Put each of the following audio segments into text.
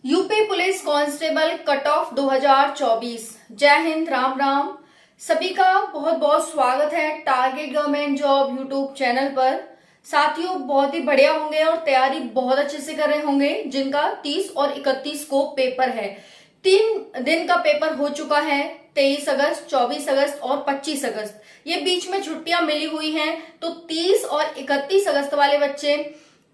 UP police constable cut off 2024। जय हिंद, राम राम। सभी का बहुत बहुत स्वागत है target government job YouTube channel पर। साथियों, बहुत ही बढ़िया होंगे और तैयारी बहुत अच्छे से कर रहे होंगे, जिनका 30 और 31 को पेपर है। 3 दिन का पेपर हो चुका है, 23 अगस्त, 24 अगस्त और 25 अगस्त। ये बीच में छुट्टियां मिली हुई हैं, तो 30 और 31 अगस्त वाले बच्चे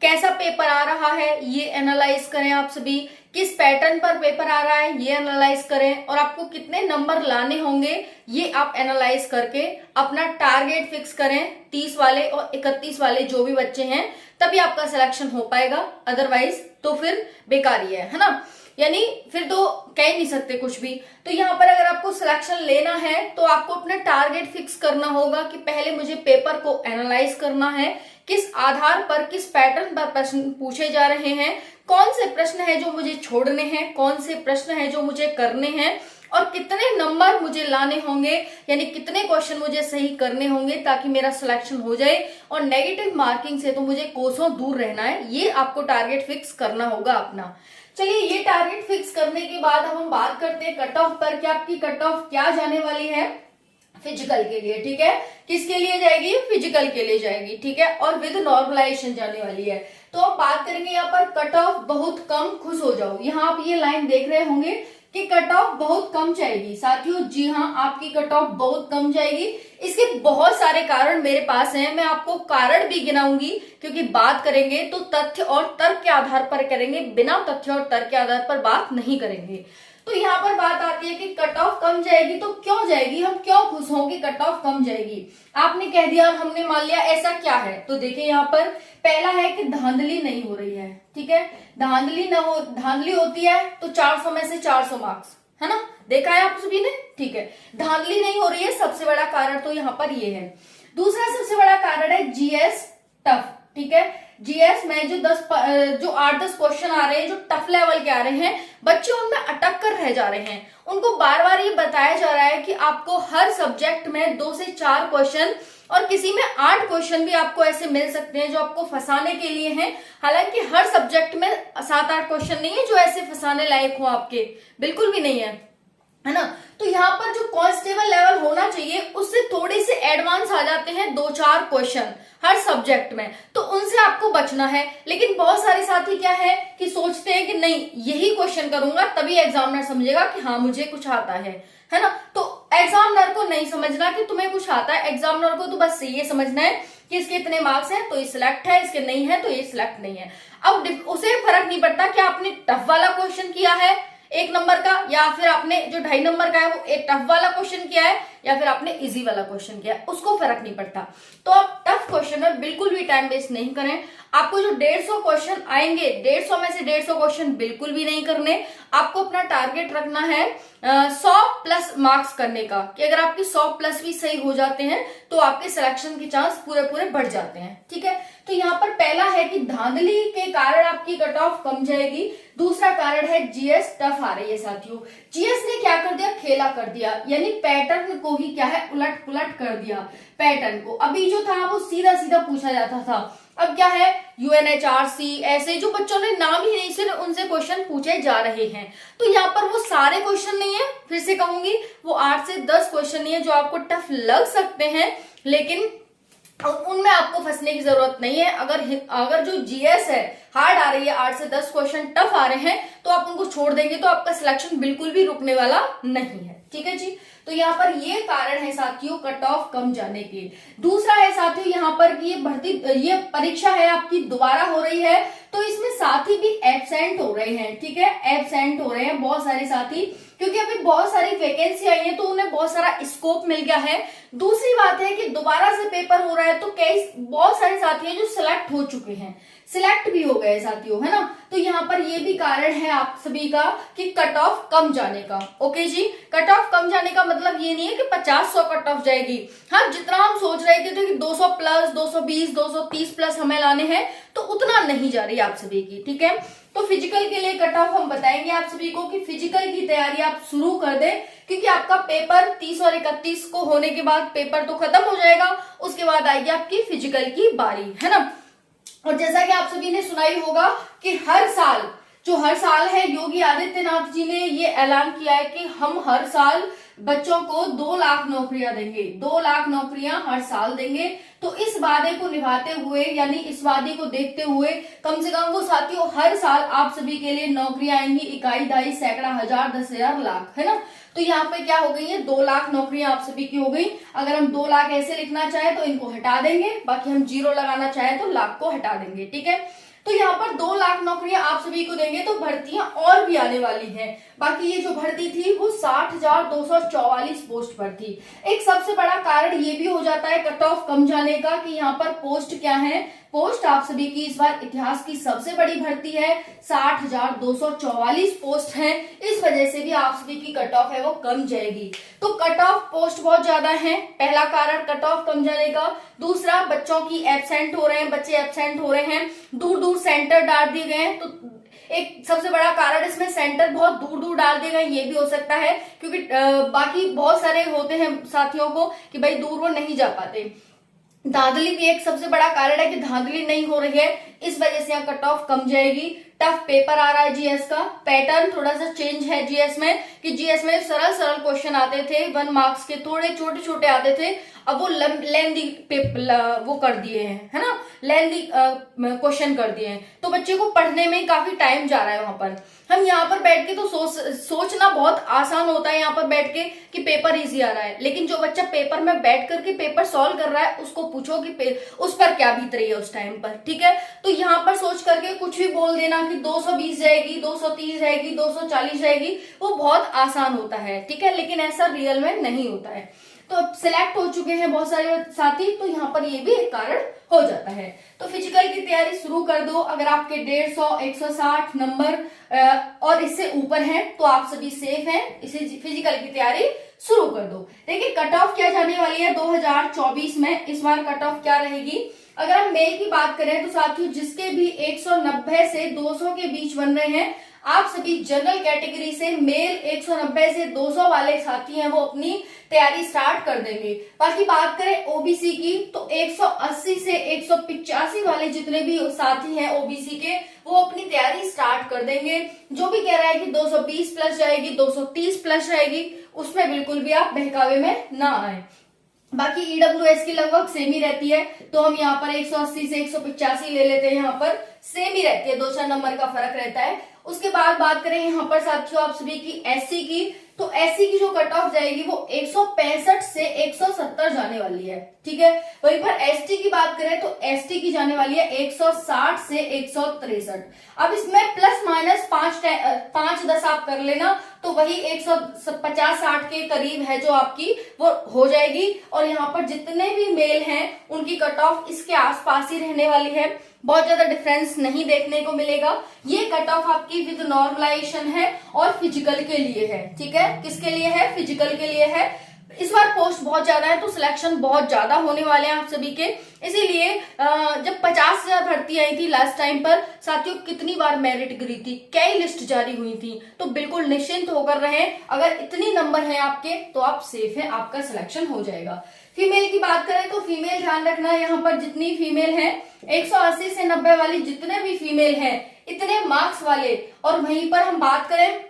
कैसा पेपर आ रहा है ये एनालाइज करें। आप सभी किस पैटर्न पर पेपर आ रहा है ये एनालाइज करें, और आपको कितने नंबर लाने होंगे ये आप एनालाइज करके अपना टारगेट फिक्स करें। 30 वाले और 31 वाले जो भी बच्चे हैं, तभी आपका सिलेक्शन हो पाएगा, अदरवाइज तो फिर बेकार ही है ना। यानी फिर तो कह ही नहीं सकते कुछ भी। तो यहाँ पर अगर आपको सिलेक्शन लेना है तो आपको अपना टारगेट फिक्स करना होगा कि पहले मुझे पेपर को एनालाइज करना है, किस आधार पर, किस पैटर्न पर प्रश्न पूछे जा रहे हैं, कौन से प्रश्न है जो मुझे छोड़ने हैं, कौन से प्रश्न है जो मुझे करने हैं, और कितने नंबर मुझे लाने होंगे, यानी कितने क्वेश्चन मुझे सही करने होंगे ताकि मेरा सिलेक्शन हो जाए। और नेगेटिव मार्किंग से तो मुझे कोसों दूर रहना है। ये आपको टारगेट फिक्स करना होगा अपना। चलिए, ये टारगेट फिक्स करने के बाद अब हम बात करते हैं कट ऑफ पर। क्या आपकी कट ऑफ क्या जाने वाली है? फिजिकल के लिए, ठीक है। किसके लिए जाएगी? फिजिकल के लिए जाएगी, ठीक है, और विद नॉर्मलाइजेशन जाने वाली है। तो अब बात करेंगे यहाँ पर कट ऑफ बहुत कम, खुश हो जाओ। यहाँ आप ये लाइन देख रहे होंगे कि कट ऑफ बहुत कम जाएगी। साथियों, जी हाँ, आपकी कट ऑफ बहुत कम जाएगी। इसके बहुत सारे कारण मेरे पास हैं, मैं आपको कारण भी गिनाऊंगी, क्योंकि बात करेंगे तो तथ्य और तर्क के आधार पर करेंगे, बिना तथ्य और तर्क के आधार पर बात नहीं करेंगे। तो यहाँ पर बात आती है कि कट ऑफ कम जाएगी, तो क्यों जाएगी, हम क्यों खुश हों कि कट ऑफ कम जाएगी? आपने कह दिया, हमने मान लिया, ऐसा क्या है? तो देखिए, यहाँ पर पहला है कि धांधली नहीं हो रही है, ठीक है। धांधली होती है तो 400 में से 400 मार्क्स, है ना, देखा है आप सभी ने, ठीक है। धांधली नहीं हो रही है, सबसे बड़ा कारण तो यहाँ पर ये है। दूसरा सबसे बड़ा कारण है जीएस टफ, ठीक है। जीएस में जो 8-10 क्वेश्चन आ रहे हैं, जो टफ लेवल के आ रहे हैं, बच्चे उनमें अटक कर रह जा रहे हैं। उनको बार बार ये बताया जा रहा है कि आपको हर सब्जेक्ट में 2 से 4 क्वेश्चन, और किसी में 8 क्वेश्चन भी आपको ऐसे मिल सकते हैं जो आपको फंसाने के लिए हैं। हालांकि हर सब्जेक्ट में 7-8 क्वेश्चन नहीं है जो ऐसे फंसाने लायक हो आपके, बिल्कुल भी नहीं है ना। तो यहाँ पर जो कांस्टेबल लेवल होना चाहिए उससे थोड़े से एडवांस आ जाते हैं 2-4 क्वेश्चन हर सब्जेक्ट में, तो उनसे आपको बचना है। लेकिन बहुत सारे साथी क्या है कि सोचते हैं कि नहीं, यही क्वेश्चन करूंगा तभी एग्जामिनर समझेगा कि हाँ मुझे कुछ आता है ना। तो एग्जामिनर को नहीं समझना कि तुम्हें कुछ आता है, एग्जामिनर को तो बस ये समझना है कि इसके इतने मार्क्स हैं तो ये सिलेक्ट है, इसके नहीं है तो ये सिलेक्ट नहीं है। अब उसे फर्क नहीं पड़ता कि आपने टफ वाला क्वेश्चन किया है 1 नंबर का, या फिर आपने जो 2.5 नंबर का है वो एक टफ वाला क्वेश्चन किया है, या फिर आपने इजी वाला क्वेश्चन किया है, उसको फर्क नहीं पड़ता। तो आप टफ क्वेश्चन में बिल्कुल भी टाइम वेस्ट नहीं करें। आपको जो 150 क्वेश्चन आएंगे, 150 में से 150 क्वेश्चन बिल्कुल भी नहीं करने। आपको अपना टारगेट रखना है 100 प्लस मार्क्स करने का, कि अगर आपके 100 प्लस भी सही हो जाते हैं तो आपके सिलेक्शन के चांस पूरे बढ़ जाते हैं, ठीक है। तो यहाँ पर पहला है कि धांधली के कारण आपकी कट ऑफ कम जाएगी। दूसरा कारण है जीएस टफ आ रही है। साथियों, जीएस ने क्या कर दिया, खेला कर दिया, यानी पैटर्न को ही क्या है, उलट पुलट कर दिया। पैटर्न को अभी जो था वो सीधा सीधा पूछा जाता था, अब क्या है, यूएनएचआरसी, ऐसे जो बच्चों ने नाम ही नहीं सुने उनसे क्वेश्चन पूछे जा रहे हैं। तो यहाँ पर वो सारे क्वेश्चन नहीं है, फिर से कहूंगी, वो 8 से 10 क्वेश्चन नहीं है जो आपको टफ लग सकते हैं, लेकिन उनमें आपको फंसने की जरूरत नहीं है। अगर जो जीएस है हार्ड आ रही है, 8 से 10 क्वेश्चन टफ आ रहे हैं, तो आप उनको छोड़ देंगे तो आपका सिलेक्शन बिल्कुल भी रुकने वाला नहीं है, ठीक है जी। तो यहाँ पर ये कारण है साथियों कट ऑफ कम जाने के। दूसरा है साथियों यहाँ पर कि ये परीक्षा है आपकी दोबारा हो रही है, तो इसमें साथी भी एब्सेंट हो रहे हैं, ठीक है, एब्सेंट हो रहे हैं बहुत सारे साथी, क्योंकि अभी बहुत सारी वैकेंसी आई है तो उन्हें बहुत सारा स्कोप मिल गया है। दूसरी बात है कि दोबारा से पेपर हो रहा है, तो बहुत सारे साथी हैं जो सिलेक्ट हो चुके हैं, सिलेक्ट भी हो गए साथियों, है ना। तो यहाँ पर ये भी कारण है आप सभी का कि कट ऑफ कम जाने का। ओके जी, कट ऑफ कम जाने का मतलब ये नहीं है कि 50-100 कट ऑफ जाएगी। हाँ, जितना हम सोच रहे थे कि 200 प्लस, 220, 230 प्लस हमें लाने हैं, तो उतना नहीं जा रही आप सभी की, ठीक है। तो फिजिकल के लिए कट ऑफ हम बताएंगे आप सभी को कि फिजिकल की तैयारी आप शुरू कर दें, क्योंकि आपका पेपर 30 और 31 को होने के बाद पेपर तो खत्म हो जाएगा, उसके बाद आएगी आपकी फिजिकल की बारी, है ना। और जैसा कि आप सभी ने सुना ही होगा कि हर साल जो हर साल है योगी आदित्यनाथ जी ने ये ऐलान किया है कि हम हर साल बच्चों को 2 लाख नौकरियां देंगे, 2 लाख नौकरियां हर साल देंगे। तो इस वादे को निभाते हुए यानी इस वादे को देखते हुए कम से कम वो साथियों हर साल आप सभी के लिए नौकरियां आएंगी, इकाई, दहाई, सैकड़ा, हजार, 10,000, लाख, है ना। तो यहाँ पे क्या हो गई है, 2 लाख नौकरियां आप सभी की हो गई। अगर हम 2 लाख ऐसे लिखना चाहे तो इनको हटा देंगे, बाकी हम जीरो लगाना चाहे तो लाख को हटा देंगे, ठीक है। तो यहाँ पर 2 लाख नौकरियां आप सभी को देंगे। तो भर्तियां और भी आने वाली हैं। बाकी ये जो भर्ती थी वो 60,244 पोस्ट पर थी। एक सबसे बड़ा कारण ये भी हो जाता है कट ऑफ कम जाने का कि यहाँ पर पोस्ट क्या है, पोस्ट आप सभी की इस बार इतिहास की सबसे बड़ी भर्ती है, 60,244 पोस्ट है। इस वजह से भी आप सभी की कट ऑफ है वो कम जाएगी। तो कट ऑफ पोस्ट बहुत ज्यादा है, पहला कारण कट ऑफ कम जाने का। दूसरा, बच्चों की एब्सेंट हो रहे हैं, बच्चे एब्सेंट हो रहे हैं, दूर दूर सेंटर डाल दिए गए हैं। तो एक सबसे बड़ा कारण इसमें सेंटर बहुत दूर दूर डाल दिए गए, ये भी हो सकता है, क्योंकि बाकी बहुत सारे होते हैं साथियों को कि भाई दूर वो नहीं जा पाते। धांधली भी एक सबसे बड़ा कारण है कि धांधली नहीं हो रही है, इस वजह से यहाँ कट ऑफ कम जाएगी। टफ पेपर आ रहा है जीएस का, पैटर्न थोड़ा सा चेंज है जीएस में, कि जीएस में सरल सरल क्वेश्चन आते थे 1 मार्क्स के, थोड़े छोटे छोटे आते थे, अब वो लेंदी वो कर दिए हैं, है ना, लेंदी क्वेश्चन कर दिए हैं। तो बच्चे को पढ़ने में काफी टाइम जा रहा है वहां पर। हम यहाँ पर बैठ के तो सोचना बहुत आसान होता है यहाँ पर बैठ के कि पेपर इजी आ रहा है, लेकिन जो बच्चा पेपर में बैठ करके पेपर सॉल्व कर रहा है उसको पूछो कि उस पर क्या बीत रही है उस टाइम पर, ठीक है। तो यहाँ पर सोच करके कुछ भी बोल देना कि 220 जाएगी, 230 जाएगी, 240 जाएगी, वो बहुत आसान होता है, ठीक है, लेकिन ऐसा रियल में नहीं होता है। तो सिलेक्ट हो चुके हैं बहुत सारे साथी, तो यहाँ पर ये भी एक कारण हो जाता है। तो फिजिकल की तैयारी शुरू कर दो। अगर आपके 150, 160 नंबर और इससे ऊपर हैं तो आप सभी सेफ हैं, इसे फिजिकल की तैयारी शुरू कर दो। देखिए कट ऑफ क्या जाने वाली है 2024 में, इस बार कट ऑफ क्या रहेगी। अगर हम मेल की बात करें तो साथियों जिसके भी 190 से 200 के बीच बन रहे हैं, आप सभी जनरल कैटेगरी से मेल 190 से 200 वाले साथी हैं वो अपनी तैयारी स्टार्ट कर देंगे। बाकी बात करें ओबीसी की तो 180 से 185 वाले जितने भी साथी हैं ओबीसी के वो अपनी तैयारी स्टार्ट कर देंगे। जो भी कह रहा है कि 220 प्लस जाएगी, 230 प्लस जाएगी, उसमें बिल्कुल भी आप बहकावे में ना आए। बाकी ईडब्ल्यूएस की लगभग सेम ही रहती है, तो हम यहाँ पर 180 से 185 ले लेते हैं, यहाँ पर सेम ही रहती है, 2-4 नंबर का फर्क रहता है। उसके बाद बात करें यहाँ पर साथियों आप सभी की एससी की, तो एससी की जो कट ऑफ जाएगी वो 165 से 170 जाने वाली है, ठीक है। वहीं पर एसटी की बात करें तो एसटी की जाने वाली है 160 से 163। अब इसमें प्लस माइनस 5-10 आप कर लेना तो वही 150-60 के करीब है जो आपकी वो हो जाएगी। और यहाँ पर जितने भी मेल हैं उनकी कट ऑफ इसके आसपास ही रहने वाली है, बहुत ज्यादा डिफरेंस नहीं देखने को मिलेगा। ये कट ऑफ आपकी विद नॉर्मलाइजेशन है और फिजिकल के लिए है, ठीक है। किसके लिए है, फिजिकल के लिए है। इस बार पोस्ट बहुत ज्यादा है तो सिलेक्शन बहुत ज्यादा होने वाले हैं आप सभी के, इसीलिए जब 50,000 भर्ती आई थी लास्ट टाइम पर साथियों कितनी बार मेरिट गिरी थी, कई लिस्ट जारी हुई थी, तो बिल्कुल निश्चिंत होकर रहें। अगर इतनी नंबर है आपके तो आप सेफ हैं, आपका सिलेक्शन हो जाएगा। फीमेल की बात करें तो फीमेल ध्यान रखना यहाँ पर जितनी फीमेल है 180 से 90 वाली जितने भी फीमेल हैं इतने मार्क्स वाले, और वहीं पर हम बात करें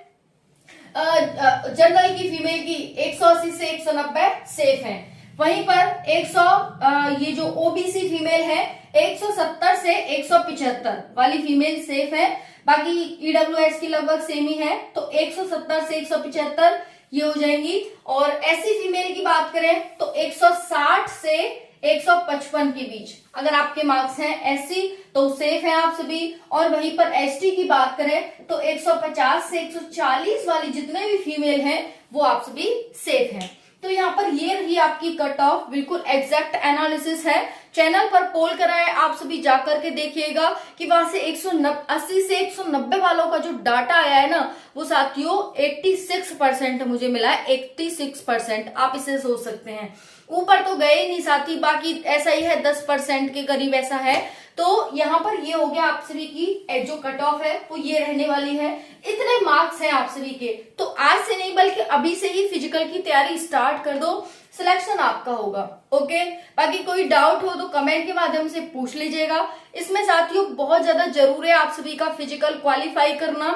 जनरल की फीमेल की 180 से 190 सेफ हैं। वहीं पर 100 ये जो ओबीसी फीमेल है 170 से 175 वाली फीमेल सेफ है। बाकी ईडब्ल्यूएस की लगभग सेम ही है, तो 170 से 175 ये हो जाएंगी। और एससी फीमेल की बात करें तो 160 से 155 के बीच अगर आपके मार्क्स हैं एससी तो सेफ है आप सभी। और वहीं पर एसटी की बात करें तो 150 से 140 वाली जितने भी फीमेल हैं वो आप सभी सेफ हैं। तो यहाँ पर ये रही आपकी कट ऑफ, बिल्कुल एग्जैक्ट एनालिसिस है। चैनल पर पोल करा है, आप सभी जाकर के देखिएगा कि वहां से 180 से 190 वालों का जो डाटा आया है ना वो साथियों 86% मुझे मिला है, 86% आप इसे सोच सकते हैं। ऊपर तो गए ही नहीं साथी, बाकी ऐसा ही है 10% के करीब ऐसा है। तो यहाँ पर ये हो गया आप सभी की जो कट ऑफ है वो ये रहने वाली है। इतने मार्क्स हैं आप सभी के, तो आज से नहीं बल्कि अभी से ही फिजिकल की तैयारी स्टार्ट कर दो, सिलेक्शन आपका होगा। ओके, बाकी कोई डाउट हो तो कमेंट के माध्यम से पूछ लीजिएगा। इसमें साथियों बहुत ज्यादा जरूरी है आप सभी का फिजिकल क्वालिफाई करना।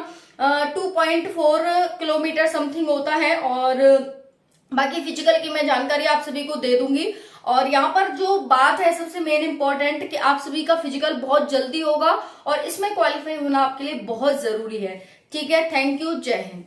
2.4 किलोमीटर समथिंग होता है, और बाकी फिजिकल की मैं जानकारी आप सभी को दे दूंगी। और यहाँ पर जो बात है सबसे मेन इंपॉर्टेंट कि आप सभी का फिजिकल बहुत जल्दी होगा और इसमें क्वालिफाई होना आपके लिए बहुत जरूरी है। ठीक है, थैंक यू, जय हिंद।